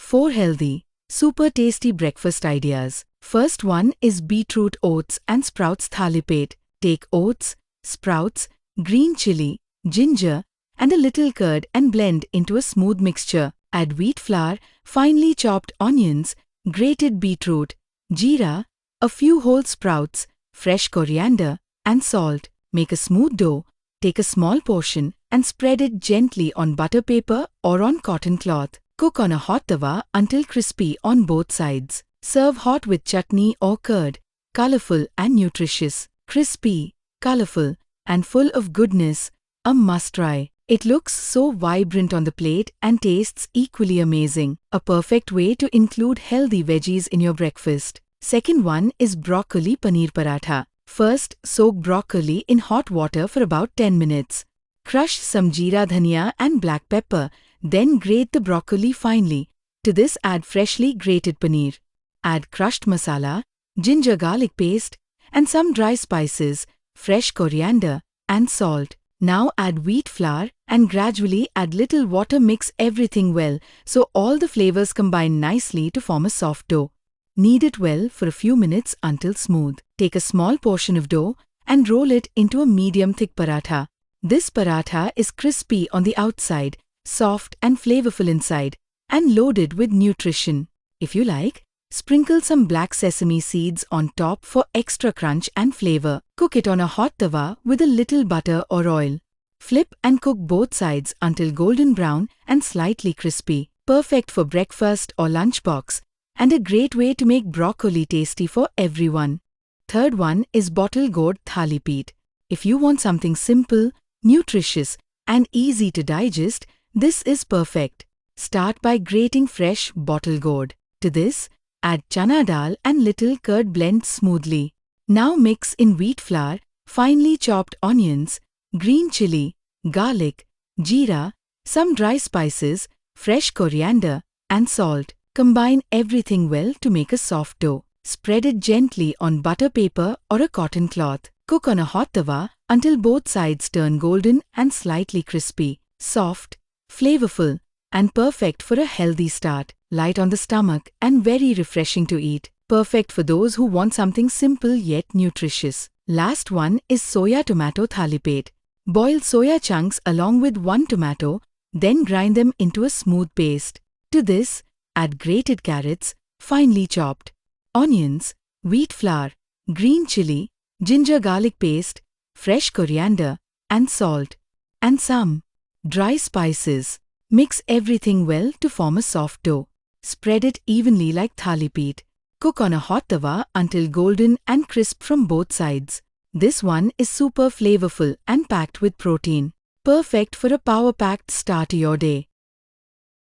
4 healthy, super tasty breakfast ideas. First one is beetroot oats and sprouts Thalipeeth. Take oats, sprouts, green chili, ginger, and a little curd and blend into a smooth mixture. Add wheat flour, finely chopped onions, grated beetroot, jeera, a few whole sprouts, fresh coriander, and salt. Make a smooth dough. Take a small portion and spread it gently on butter paper or on cotton cloth. Cook on a hot tawa until crispy on both sides. Serve hot with chutney or curd. Colorful and nutritious. Crispy, colorful, and full of goodness. A must-try. It looks so vibrant on the plate and tastes equally amazing. A perfect way to include healthy veggies in your breakfast. Second one is broccoli paneer paratha. First, soak broccoli in hot water for about 10 minutes. Crush some jeera dhania and black pepper, then grate the broccoli finely. To this add freshly grated paneer. Add crushed masala, ginger garlic paste, and some dry spices, fresh coriander, and salt. Now add wheat flour and gradually add little water. Mix everything well so all the flavors combine nicely to form a soft dough. Knead it well for a few minutes until smooth. Take a small portion of dough and roll it into a medium thick paratha. This paratha is crispy on the outside, soft and flavorful inside, and loaded with nutrition. If you like, sprinkle some black sesame seeds on top for extra crunch and flavor. Cook it on a hot tawa with a little butter or oil. Flip and cook both sides until golden brown and slightly crispy. Perfect for breakfast or lunchbox, and a great way to make broccoli tasty for everyone. Third one is bottle gourd Thalipeeth. If you want something simple, nutritious, and easy to digest, this is perfect. Start by grating fresh bottle gourd. To this, add chana dal and little curd. Blend smoothly. Now mix in wheat flour, finely chopped onions, green chili, garlic, jeera, some dry spices, fresh coriander, and salt. Combine everything well to make a soft dough. Spread it gently on butter paper or a cotton cloth. Cook on a hot tawa until both sides turn golden and slightly crispy. Soft, flavorful, and perfect for a healthy start. Light on the stomach and very refreshing to eat. Perfect for those who want something simple yet nutritious. Last one is soya tomato Thalipeeth. Boil soya chunks along with 1 tomato, then grind them into a smooth paste. To this, add grated carrots, finely chopped, onions, wheat flour, green chili, ginger garlic paste, fresh coriander, and salt, and some dry spices. Mix everything well to form a soft dough. Spread it evenly like Thalipeeth. Cook on a hot tawa until golden and crisp from both sides. This one is super flavorful and packed with protein. Perfect for a power-packed start to your day.